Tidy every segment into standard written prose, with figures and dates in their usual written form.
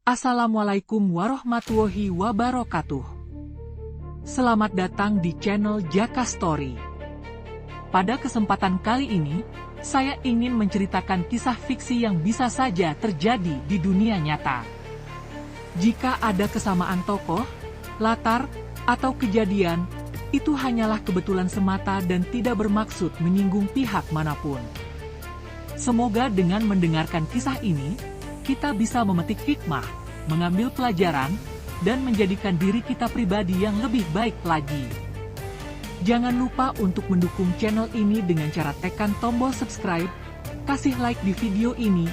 Assalamualaikum warahmatullahi wabarakatuh. Selamat datang di channel Jaka Story. Pada kesempatan kali ini, saya ingin menceritakan kisah fiksi yang bisa saja terjadi di dunia nyata. Jika ada kesamaan tokoh, latar, atau kejadian, itu hanyalah kebetulan semata dan tidak bermaksud menyinggung pihak manapun. Semoga dengan mendengarkan kisah ini, kita bisa memetik hikmah, mengambil pelajaran, dan menjadikan diri kita pribadi yang lebih baik lagi. Jangan lupa untuk mendukung channel ini dengan cara tekan tombol subscribe, kasih like di video ini,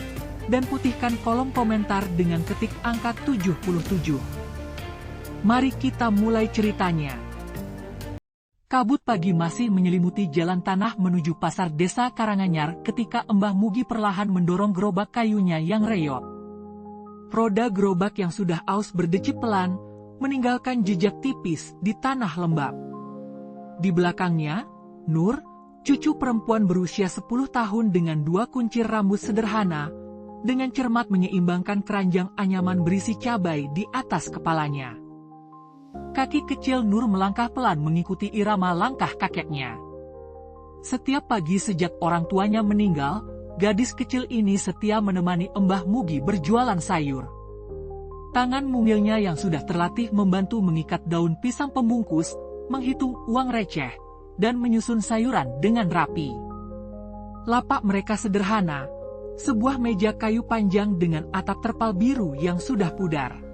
dan putihkan kolom komentar dengan ketik angka 77. Mari kita mulai ceritanya. Kabut pagi masih menyelimuti jalan tanah menuju pasar desa Karanganyar ketika Mbah Mugi perlahan mendorong gerobak kayunya yang reyot. Roda gerobak yang sudah aus berdecit pelan, meninggalkan jejak tipis di tanah lembab. Di belakangnya, Nur, cucu perempuan berusia 10 tahun dengan 2 kuncir rambut sederhana, dengan cermat menyeimbangkan keranjang anyaman berisi cabai di atas kepalanya. Kaki kecil Nur melangkah pelan mengikuti irama langkah kakeknya. Setiap pagi sejak orang tuanya meninggal, gadis kecil ini setia menemani Mbah Mugi berjualan sayur. Tangan mungilnya yang sudah terlatih membantu mengikat daun pisang pembungkus, menghitung uang receh, dan menyusun sayuran dengan rapi. Lapak mereka sederhana, sebuah meja kayu panjang dengan atap terpal biru yang sudah pudar.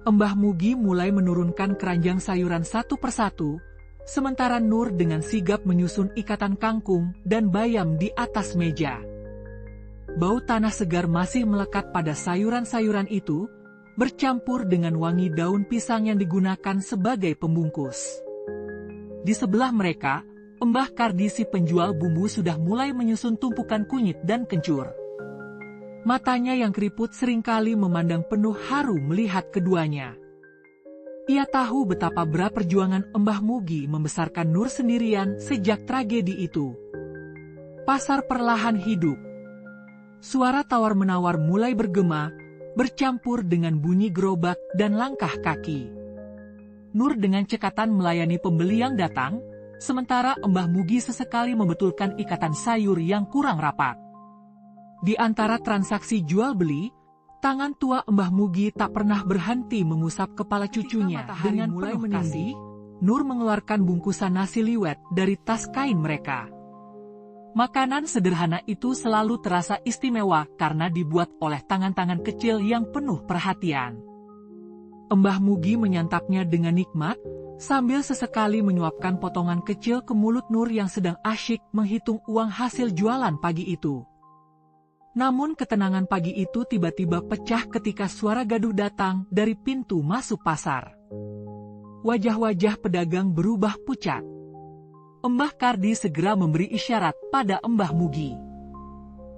Mbah Mugi mulai menurunkan keranjang sayuran satu persatu, sementara Nur dengan sigap menyusun ikatan kangkung dan bayam di atas meja. Bau tanah segar masih melekat pada sayuran-sayuran itu, bercampur dengan wangi daun pisang yang digunakan sebagai pembungkus. Di sebelah mereka, Mbah Kardi si penjual bumbu sudah mulai menyusun tumpukan kunyit dan kencur. Matanya yang keriput seringkali memandang penuh haru melihat keduanya. Ia tahu betapa berat perjuangan Mbah Mugi membesarkan Nur sendirian sejak tragedi itu. Pasar perlahan hidup. Suara tawar-menawar mulai bergema, bercampur dengan bunyi gerobak dan langkah kaki. Nur dengan cekatan melayani pembeli yang datang, sementara Mbah Mugi sesekali membetulkan ikatan sayur yang kurang rapat. Di antara transaksi jual-beli, tangan tua Mbah Mugi tak pernah berhenti mengusap kepala cucunya dengan mulai meninggi. Nur mengeluarkan bungkusan nasi liwet dari tas kain mereka. Makanan sederhana itu selalu terasa istimewa karena dibuat oleh tangan-tangan kecil yang penuh perhatian. Mbah Mugi menyantapnya dengan nikmat, sambil sesekali menyuapkan potongan kecil ke mulut Nur yang sedang asyik menghitung uang hasil jualan pagi itu. Namun ketenangan pagi itu tiba-tiba pecah ketika suara gaduh datang dari pintu masuk pasar. Wajah-wajah pedagang berubah pucat. Mbah Kardi segera memberi isyarat pada Mbah Mugi.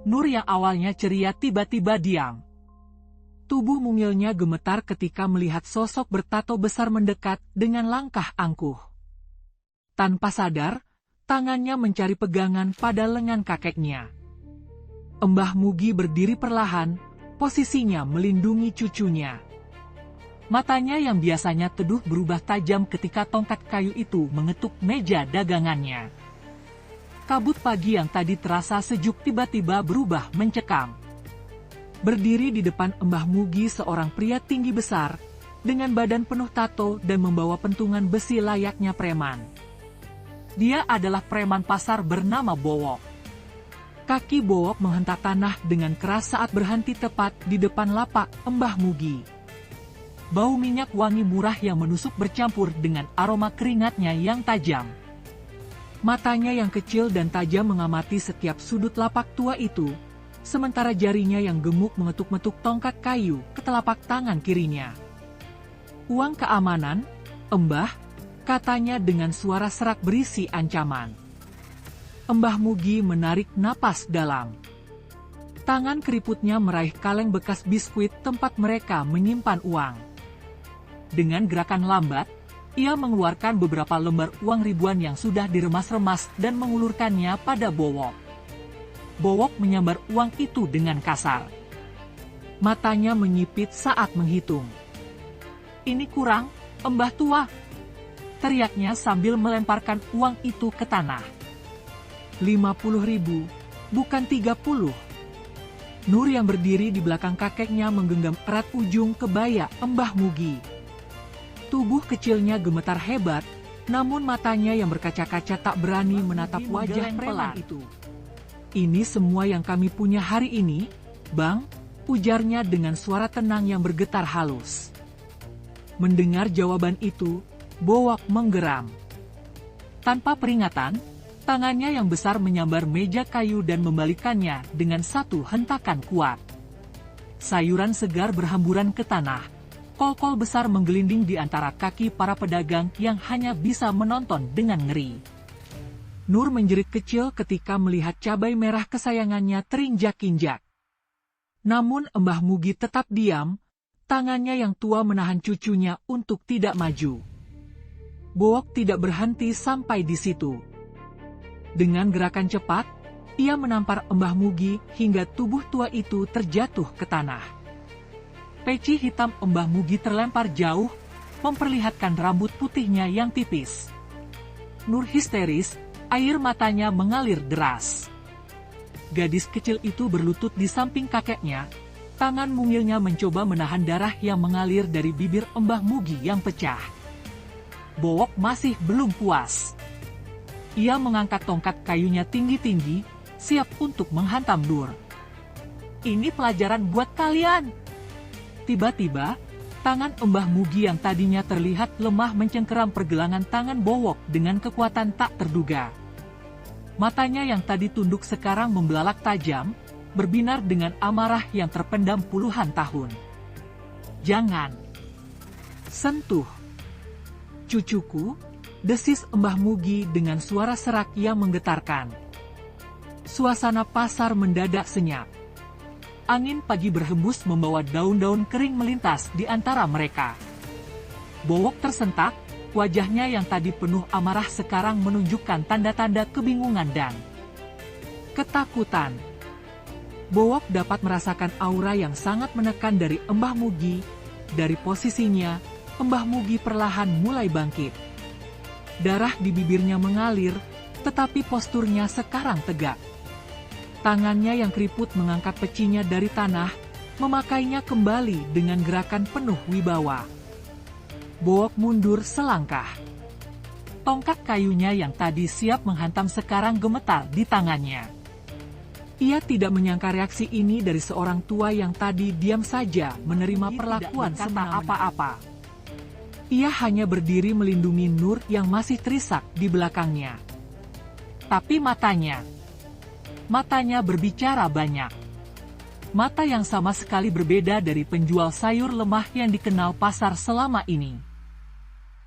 Nur yang awalnya ceria tiba-tiba diam. Tubuh mungilnya gemetar ketika melihat sosok bertato besar mendekat dengan langkah angkuh. Tanpa sadar, tangannya mencari pegangan pada lengan kakeknya. Mbah Mugi berdiri perlahan, posisinya melindungi cucunya. Matanya yang biasanya teduh berubah tajam ketika tongkat kayu itu mengetuk meja dagangannya. Kabut pagi yang tadi terasa sejuk tiba-tiba berubah mencekam. Berdiri di depan Mbah Mugi seorang pria tinggi besar, dengan badan penuh tato dan membawa pentungan besi layaknya preman. Dia adalah preman pasar bernama Bowok. Kaki Bowok menghentak tanah dengan keras saat berhenti tepat di depan lapak Mbah Mugi. Bau minyak wangi murah yang menusuk bercampur dengan aroma keringatnya yang tajam. Matanya yang kecil dan tajam mengamati setiap sudut lapak tua itu, sementara jarinya yang gemuk mengetuk-metuk tongkat kayu ke telapak tangan kirinya. "Uang keamanan, Mbah," katanya dengan suara serak berisi ancaman. Mbah Mugi menarik napas dalam. Tangan keriputnya meraih kaleng bekas biskuit tempat mereka menyimpan uang. Dengan gerakan lambat, ia mengeluarkan beberapa lembar uang ribuan yang sudah diremas-remas dan mengulurkannya pada Bowok. Bowok menyambar uang itu dengan kasar. Matanya menyipit saat menghitung. "Ini kurang, Mbah Tua," teriaknya sambil melemparkan uang itu ke tanah. 50.000, bukan 30. Nur yang berdiri di belakang kakeknya menggenggam erat ujung kebaya Mbah Mugi. Tubuh kecilnya gemetar hebat, namun matanya yang berkaca-kaca tak berani menatap wajah preman itu. "Ini semua yang kami punya hari ini, Bang," ujarnya dengan suara tenang yang bergetar halus. Mendengar jawaban itu, Bowok menggeram. Tanpa peringatan, tangannya yang besar menyambar meja kayu dan membalikannya dengan satu hentakan kuat. Sayuran segar berhamburan ke tanah. Kol-kol besar menggelinding di antara kaki para pedagang yang hanya bisa menonton dengan ngeri. Nur menjerit kecil ketika melihat cabai merah kesayangannya terinjak-injak. Namun Mbah Mugi tetap diam, tangannya yang tua menahan cucunya untuk tidak maju. Bowok tidak berhenti sampai di situ. Dengan gerakan cepat, ia menampar Mbah Mugi hingga tubuh tua itu terjatuh ke tanah. Peci hitam Mbah Mugi terlempar jauh, memperlihatkan rambut putihnya yang tipis. Nur histeris, air matanya mengalir deras. Gadis kecil itu berlutut di samping kakeknya, tangan mungilnya mencoba menahan darah yang mengalir dari bibir Mbah Mugi yang pecah. Bowok masih belum puas. Ia mengangkat tongkat kayunya tinggi-tinggi, siap untuk menghantam Nur. "Ini pelajaran buat kalian." Tiba-tiba, tangan Mbah Mugi yang tadinya terlihat lemah mencengkeram pergelangan tangan Bowok dengan kekuatan tak terduga. Matanya yang tadi tunduk sekarang membelalak tajam, berbinar dengan amarah yang terpendam puluhan tahun. "Jangan sentuh cucuku," desis Mbah Mugi dengan suara serak yang menggetarkan. Suasana pasar mendadak senyap. Angin pagi berhembus membawa daun-daun kering melintas di antara mereka. Bowok tersentak, wajahnya yang tadi penuh amarah sekarang menunjukkan tanda-tanda kebingungan dan ketakutan. Bowok dapat merasakan aura yang sangat menekan dari Mbah Mugi. Dari posisinya, Mbah Mugi perlahan mulai bangkit. Darah di bibirnya mengalir, tetapi posturnya sekarang tegak. Tangannya yang keriput mengangkat pecinya dari tanah, memakainya kembali dengan gerakan penuh wibawa. Bowok mundur selangkah. Tongkat kayunya yang tadi siap menghantam sekarang gemetar di tangannya. Ia tidak menyangka reaksi ini dari seorang tua yang tadi diam saja menerima perlakuan semena apa-apa. Ia hanya berdiri melindungi Nur yang masih terisak di belakangnya. Tapi matanya berbicara banyak. Mata yang sama sekali berbeda dari penjual sayur lemah yang dikenal pasar selama ini.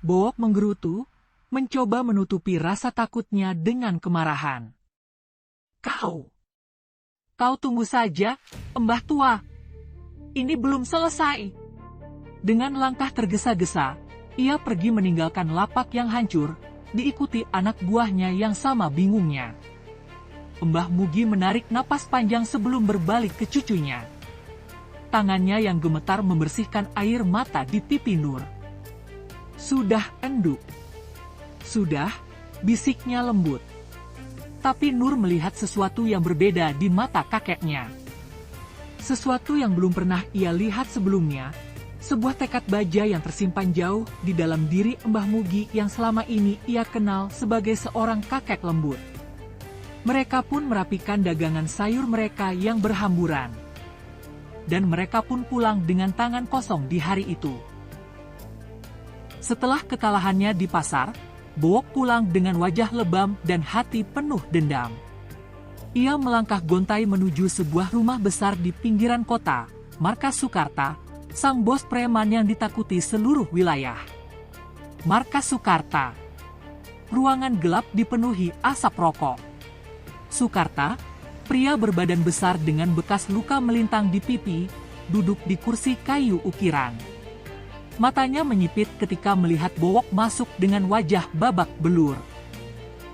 Bowok menggerutu, mencoba menutupi rasa takutnya dengan kemarahan. Kau tunggu saja, Mbah Tua. Ini belum selesai." Dengan langkah tergesa-gesa, ia pergi meninggalkan lapak yang hancur, diikuti anak buahnya yang sama bingungnya. Mbah Mugi menarik napas panjang sebelum berbalik ke cucunya. Tangannya yang gemetar membersihkan air mata di pipi Nur. "Sudah, Enduk. Sudah," bisiknya lembut. Tapi Nur melihat sesuatu yang berbeda di mata kakeknya. Sesuatu yang belum pernah ia lihat sebelumnya, sebuah tekad baja yang tersimpan jauh di dalam diri Mbah Mugi yang selama ini ia kenal sebagai seorang kakek lembut. Mereka pun merapikan dagangan sayur mereka yang berhamburan. Dan mereka pun pulang dengan tangan kosong di hari itu. Setelah kekalahannya di pasar, Bowok pulang dengan wajah lebam dan hati penuh dendam. Ia melangkah gontai menuju sebuah rumah besar di pinggiran kota, markas Sukarta, sang bos preman yang ditakuti seluruh wilayah. Markas Sukarta. Ruangan gelap dipenuhi asap rokok. Sukarta, pria berbadan besar dengan bekas luka melintang di pipi, duduk di kursi kayu ukiran. Matanya menyipit ketika melihat Bowok masuk dengan wajah babak belur.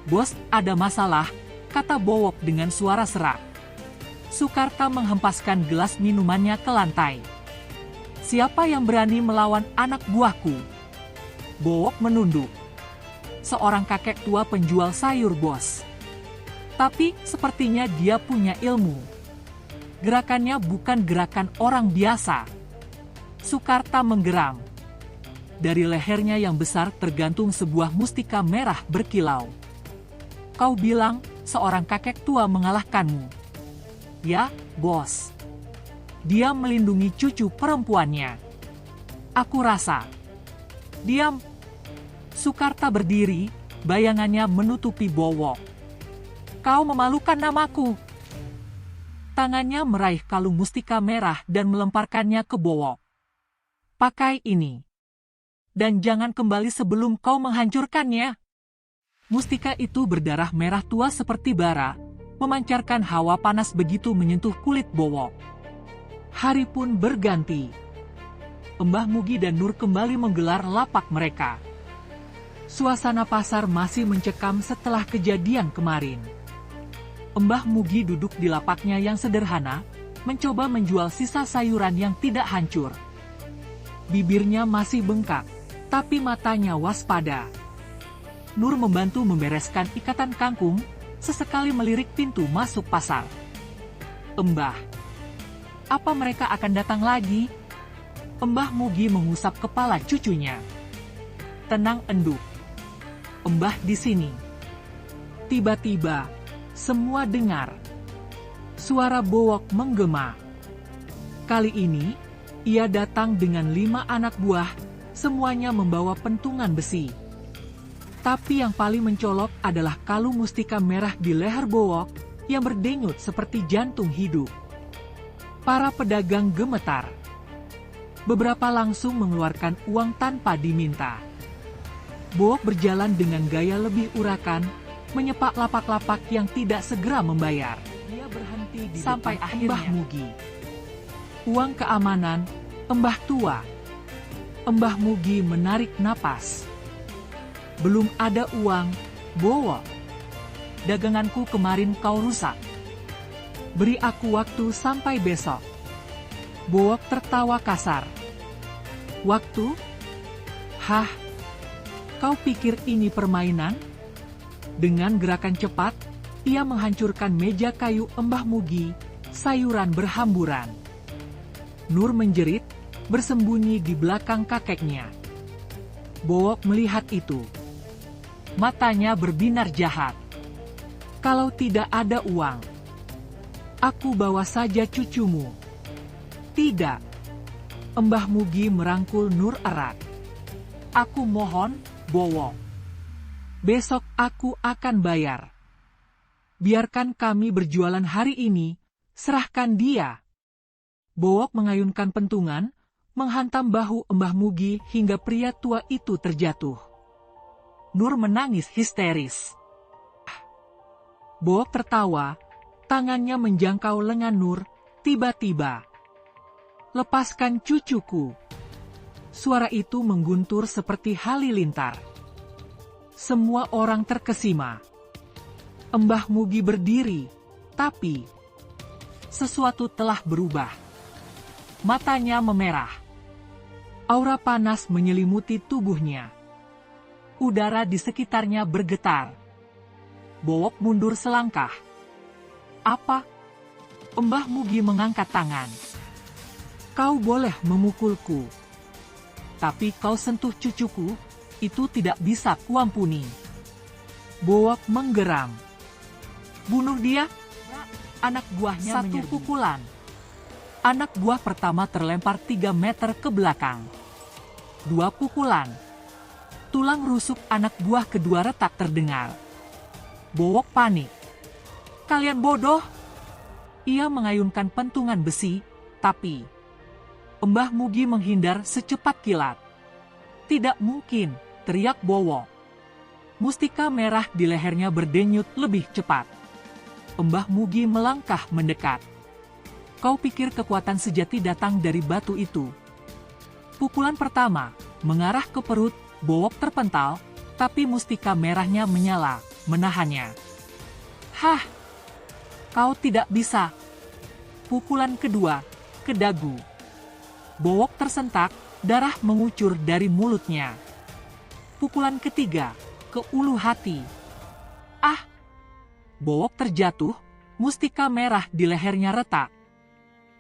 "Bos, ada masalah," kata Bowok dengan suara serak. Sukarta menghempaskan gelas minumannya ke lantai. "Siapa yang berani melawan anak buahku?" Bowo menunduk. Seorang kakek tua penjual sayur, bos. Tapi sepertinya dia punya ilmu. Gerakannya bukan gerakan orang biasa. Sukarta menggeram. Dari lehernya yang besar tergantung sebuah mustika merah berkilau. "Kau bilang seorang kakek tua mengalahkanmu?" "Ya, bos. Dia melindungi cucu perempuannya." "Aku rasa." "Diam." Sukarta berdiri, bayangannya menutupi Bowo. "Kau memalukan namaku." Tangannya meraih kalung mustika merah dan melemparkannya ke Bowo. "Pakai ini. Dan jangan kembali sebelum kau menghancurkannya." Mustika itu berdarah merah tua seperti bara, memancarkan hawa panas begitu menyentuh kulit Bowo. Hari pun berganti. Mbah Mugi dan Nur kembali menggelar lapak mereka. Suasana pasar masih mencekam setelah kejadian kemarin. Mbah Mugi duduk di lapaknya yang sederhana, mencoba menjual sisa sayuran yang tidak hancur. Bibirnya masih bengkak, tapi matanya waspada. Nur membantu membereskan ikatan kangkung, sesekali melirik pintu masuk pasar. "Mbah, apa mereka akan datang lagi?" Mbah Mugi mengusap kepala cucunya. "Tenang, Enduk. Mbah di sini." Tiba-tiba, semua dengar. Suara Bowo menggema. Kali ini, ia datang dengan 5 anak buah, semuanya membawa pentungan besi. Tapi yang paling mencolok adalah kalung mustika merah di leher Bowo, yang berdenyut seperti jantung hidup. Para pedagang gemetar. Beberapa langsung mengeluarkan uang tanpa diminta. Bowo berjalan dengan gaya lebih urakan, menyepak lapak-lapak yang tidak segera membayar. Dia berhenti di sampai akhirnya Mbah Mugi. "Uang keamanan, Mbah tua." Mbah Mugi menarik napas. "Belum ada uang, Bowo. Daganganku kemarin kau rusak. Beri aku waktu sampai besok." Bowo tertawa kasar. "Waktu? Hah? Kau pikir ini permainan?" Dengan gerakan cepat, ia menghancurkan meja kayu Mbah Mugi, sayuran berhamburan. Nur menjerit, bersembunyi di belakang kakeknya. Bowo melihat itu. Matanya berbinar jahat. "Kalau tidak ada uang, aku bawa saja cucumu." "Tidak." Mbah Mugi merangkul Nur erat. "Aku mohon, Bowo. Besok aku akan bayar. Biarkan kami berjualan hari ini, serahkan dia." Bowo mengayunkan pentungan, menghantam bahu Mbah Mugi hingga pria tua itu terjatuh. Nur menangis histeris. Bowo tertawa, tangannya menjangkau lengan Nur, tiba-tiba. "Lepaskan cucuku." Suara itu mengguntur seperti halilintar. Semua orang terkesima. Mbah Mugi berdiri, tapi sesuatu telah berubah. Matanya memerah. Aura panas menyelimuti tubuhnya. Udara di sekitarnya bergetar. Bowo mundur selangkah. "Apa?" Mbah Mugi mengangkat tangan. "Kau boleh memukulku. Tapi kau sentuh cucuku, itu tidak bisa kuampuni." Bowo menggeram. "Bunuh dia!" Anak buahnya satu pukulan. Anak buah pertama terlempar 3 meter ke belakang. 2 pukulan. Tulang rusuk anak buah kedua retak terdengar. Bowo panik. "Kalian bodoh!" Ia mengayunkan pentungan besi, tapi Mbah Mugi menghindar secepat kilat. "Tidak mungkin!" teriak Bowo. Mustika merah di lehernya berdenyut lebih cepat. Mbah Mugi melangkah mendekat. "Kau pikir kekuatan sejati datang dari batu itu?" Pukulan pertama mengarah ke perut, Bowo terpental, tapi mustika merahnya menyala, menahannya. "Hah! Kau tidak bisa!" Pukulan kedua, ke dagu. Bowok tersentak, darah mengucur dari mulutnya. Pukulan ketiga, ke ulu hati. Ah! Bowok terjatuh, mustika merah di lehernya retak.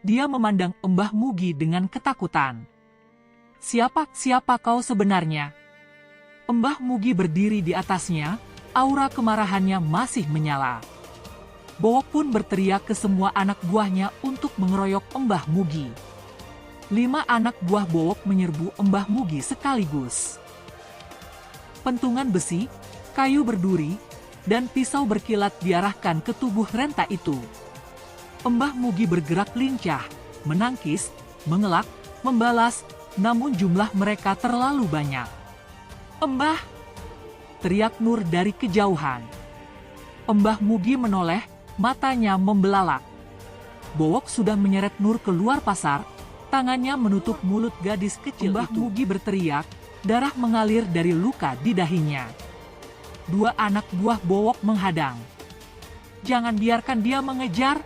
Dia memandang Mbah Mugi dengan ketakutan. Siapa kau sebenarnya? Mbah Mugi berdiri di atasnya, aura kemarahannya masih menyala. Bowok pun berteriak ke semua anak buahnya untuk mengeroyok Mbah Mugi. 5 anak buah Bowok menyerbu Mbah Mugi sekaligus. Pentungan besi, kayu berduri, dan pisau berkilat diarahkan ke tubuh renta itu. Mbah Mugi bergerak lincah, menangkis, mengelak, membalas, namun jumlah mereka terlalu banyak. "Mbah!" teriak Nur dari kejauhan. Mbah Mugi menoleh, matanya membelalak. Bowok sudah menyeret Nur keluar pasar, tangannya menutup mulut gadis kecil Mbah itu. Mugi berteriak, darah mengalir dari luka di dahinya. 2 anak buah Bowok menghadang. "Jangan biarkan dia mengejar!"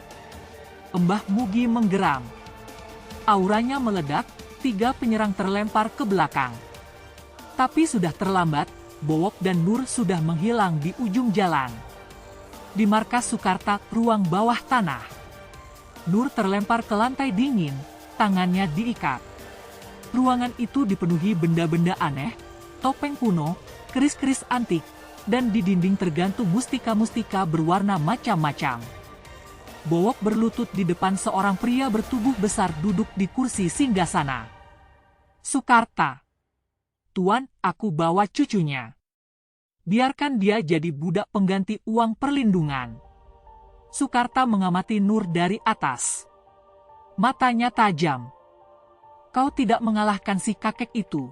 Mbah Mugi menggeram. Auranya meledak, 3 penyerang terlempar ke belakang. Tapi sudah terlambat, Bowok dan Nur sudah menghilang di ujung jalan. Di markas Sukarta, ruang bawah tanah. Nur terlempar ke lantai dingin, tangannya diikat. Ruangan itu dipenuhi benda-benda aneh, topeng kuno, keris-keris antik, dan di dinding tergantung mustika-mustika berwarna macam-macam. Bowok berlutut di depan seorang pria bertubuh besar duduk di kursi singgasana. "Sukarta. Tuan, aku bawa cucunya. Biarkan dia jadi budak pengganti uang perlindungan." Sukarta mengamati Nur dari atas. Matanya tajam. "Kau tidak mengalahkan si kakek itu."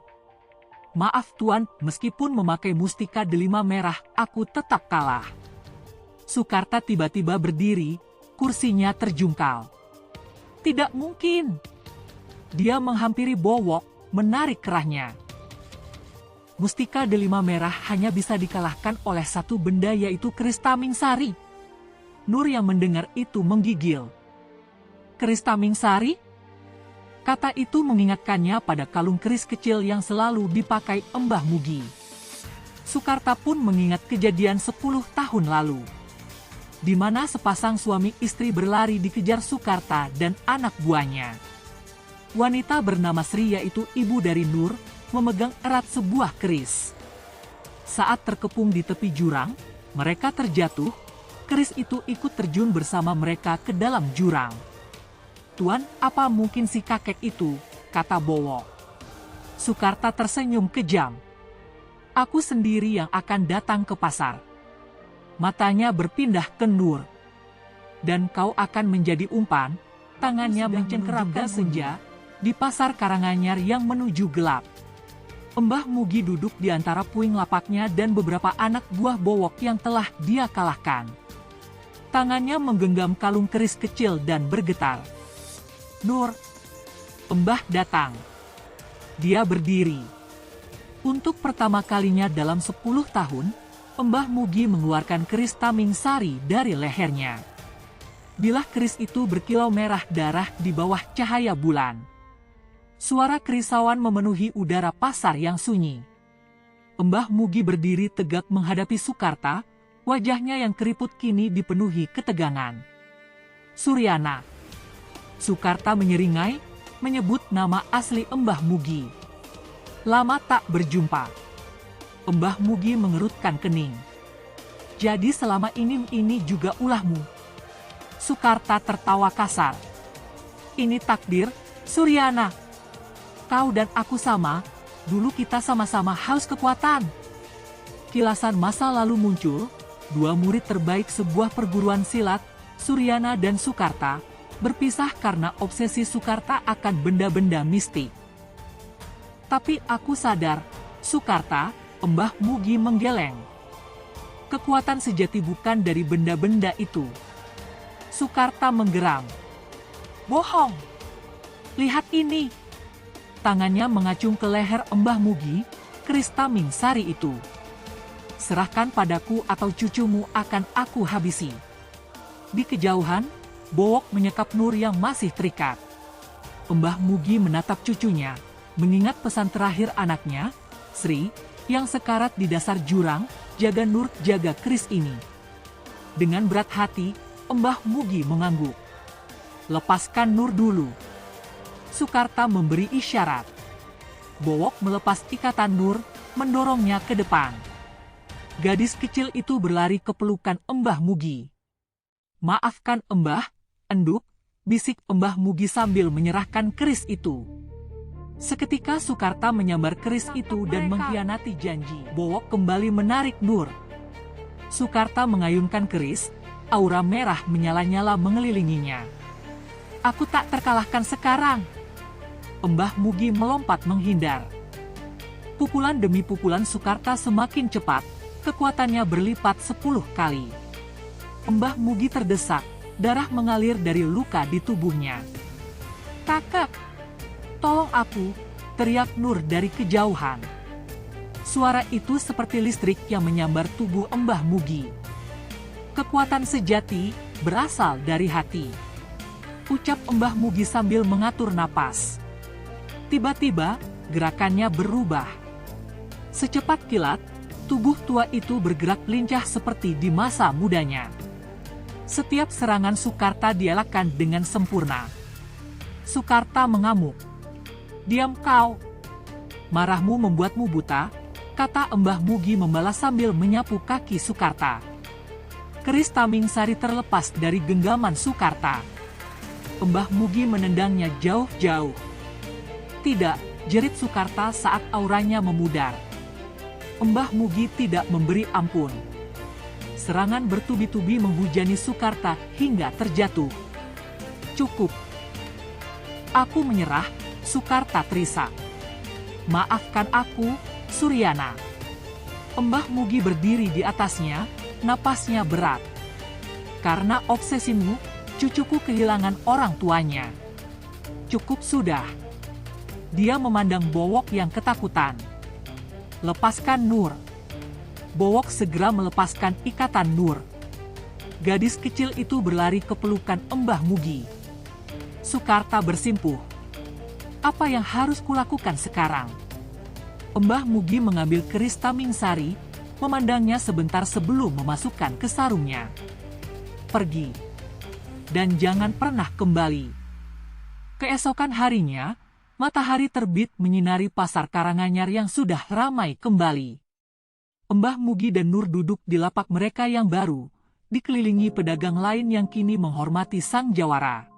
"Maaf Tuan, meskipun memakai mustika delima merah, aku tetap kalah." Sukarta tiba-tiba berdiri, kursinya terjungkal. "Tidak mungkin." Dia menghampiri Bowok, menarik kerahnya. Mustika delima merah hanya bisa dikalahkan oleh satu benda, yaitu keris Taming Sari. Nur yang mendengar itu menggigil. "Keris Taming Sari?" Kata itu mengingatkannya pada kalung keris kecil yang selalu dipakai Mbah Mugi. Sukarta pun mengingat kejadian 10 tahun lalu, di mana sepasang suami istri berlari dikejar Sukarta dan anak buahnya. Wanita bernama Sri, yaitu ibu dari Nur, memegang erat sebuah keris. Saat terkepung di tepi jurang, mereka terjatuh, keris itu ikut terjun bersama mereka ke dalam jurang. "Tuan, apa mungkin si kakek itu?" kata Bowok. Sukarta tersenyum kejam. "Aku sendiri yang akan datang ke pasar." Matanya berpindah ke Nur. "Dan kau akan menjadi umpan." Tangannya mencengkeramkan senja di pasar Karanganyar yang menuju gelap. Mbah Mugi duduk di antara puing lapaknya dan beberapa anak buah Bowok yang telah dia kalahkan. Tangannya menggenggam kalung keris kecil dan bergetar. "Nur, Mbah datang." Dia berdiri. Untuk pertama kalinya dalam 10 tahun, Mbah Mugi mengeluarkan keris Taming Sari dari lehernya. Bilah keris itu berkilau merah darah di bawah cahaya bulan. Suara kerisauan memenuhi udara pasar yang sunyi. Mbah Mugi berdiri tegak menghadapi Sukarta, wajahnya yang keriput kini dipenuhi ketegangan. "Suryana." Sukarta menyeringai, menyebut nama asli Mbah Mugi. "Lama tak berjumpa." Mbah Mugi mengerutkan kening. "Jadi selama ini juga ulahmu?" Sukarta tertawa kasar. "Ini takdir, Suryana. Kau dan aku sama, dulu kita sama-sama haus kekuatan." Kilasan masa lalu muncul, 2 murid terbaik sebuah perguruan silat, Suryana dan Sukarta, berpisah karena obsesi Sukarta akan benda-benda mistik. "Tapi aku sadar, Sukarta," Mbah Mugi menggeleng. "Kekuatan sejati bukan dari benda-benda itu." Sukarta menggeram. "Bohong. Lihat ini." Tangannya mengacung ke leher Mbah Mugi, keris Taming Sari itu. "Serahkan padaku atau cucumu akan aku habisi." Di kejauhan, Bowok menyekap Nur yang masih terikat. Mbah Mugi menatap cucunya, mengingat pesan terakhir anaknya, Sri, yang sekarat di dasar jurang, jaga Nur, jaga keris ini. Dengan berat hati, Mbah Mugi mengangguk. Lepaskan Nur dulu. Sukarta memberi isyarat. Bowok melepas ikatan Nur, mendorongnya ke depan. Gadis kecil itu berlari ke pelukan Mbah Mugi. Maafkan Mbah, enduk, bisik Mbah Mugi sambil menyerahkan keris itu. Seketika Sukarta menyambar keris itu dan mengkhianati janji. Bowok kembali menarik Nur. Sukarta mengayunkan keris, aura merah menyala-nyala mengelilinginya. Aku tak terkalahkan sekarang. Mbah Mugi melompat menghindar. Pukulan demi pukulan Sukarta semakin cepat, kekuatannya berlipat 10 kali. Mbah Mugi terdesak, darah mengalir dari luka di tubuhnya. Kakak, tolong aku, teriak Nur dari kejauhan. Suara itu seperti listrik yang menyambar tubuh Mbah Mugi. Kekuatan sejati berasal dari hati. Ucap Mbah Mugi sambil mengatur napas. Tiba-tiba, gerakannya berubah. Secepat kilat, tubuh tua itu bergerak lincah seperti di masa mudanya. Setiap serangan Sukarta dielakkan dengan sempurna. Sukarta mengamuk. Diam kau. Marahmu membuatmu buta, kata Mbah Mugi membalas sambil menyapu kaki Sukarta. Keris Taming Sari terlepas dari genggaman Sukarta. Mbah Mugi menendangnya jauh-jauh. Tidak, jerit Sukarta saat auranya memudar. Mbah Mugi tidak memberi ampun. Serangan bertubi-tubi menghujani Sukarta hingga terjatuh. Cukup. Aku menyerah, Sukarta terisak. Maafkan aku, Suryana. Mbah Mugi berdiri di atasnya, napasnya berat. Karena obsesimu, cucuku kehilangan orang tuanya. Cukup sudah. Dia memandang Bowok yang ketakutan. Lepaskan Nur. Bowok segera melepaskan ikatan Nur. Gadis kecil itu berlari ke pelukan Mbah Mugi. Sukarta bersimpuh. Apa yang harus kulakukan sekarang? Mbah Mugi mengambil keris Taming Sari, memandangnya sebentar sebelum memasukkan ke sarungnya. Pergi. Dan jangan pernah kembali. Keesokan harinya, matahari terbit menyinari pasar Karanganyar yang sudah ramai kembali. Mbah Mugi dan Nur duduk di lapak mereka yang baru, dikelilingi pedagang lain yang kini menghormati sang jawara.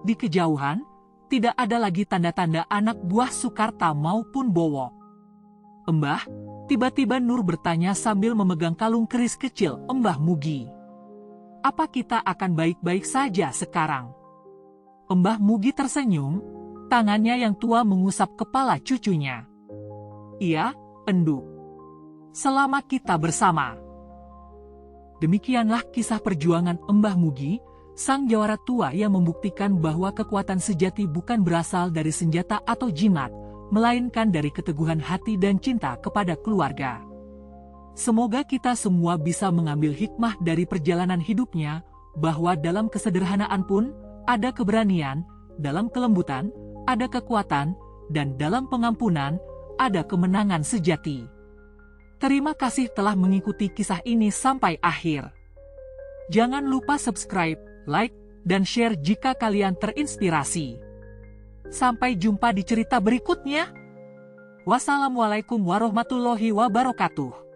Di kejauhan, tidak ada lagi tanda-tanda anak buah Sukarta maupun Bowok. Mbah, tiba-tiba Nur bertanya sambil memegang kalung keris kecil Mbah Mugi. Apa kita akan baik-baik saja sekarang? Mbah Mugi tersenyum, tangannya yang tua mengusap kepala cucunya. Iya, enduk. Selama kita bersama. Demikianlah kisah perjuangan Mbah Mugi, sang jawara tua yang membuktikan bahwa kekuatan sejati bukan berasal dari senjata atau jimat, melainkan dari keteguhan hati dan cinta kepada keluarga. Semoga kita semua bisa mengambil hikmah dari perjalanan hidupnya, bahwa dalam kesederhanaan pun, ada keberanian, dalam kelembutan, ada kekuatan, dan dalam pengampunan, ada kemenangan sejati. Terima kasih telah mengikuti kisah ini sampai akhir. Jangan lupa subscribe, like, dan share jika kalian terinspirasi. Sampai jumpa di cerita berikutnya. Wassalamualaikum warahmatullahi wabarakatuh.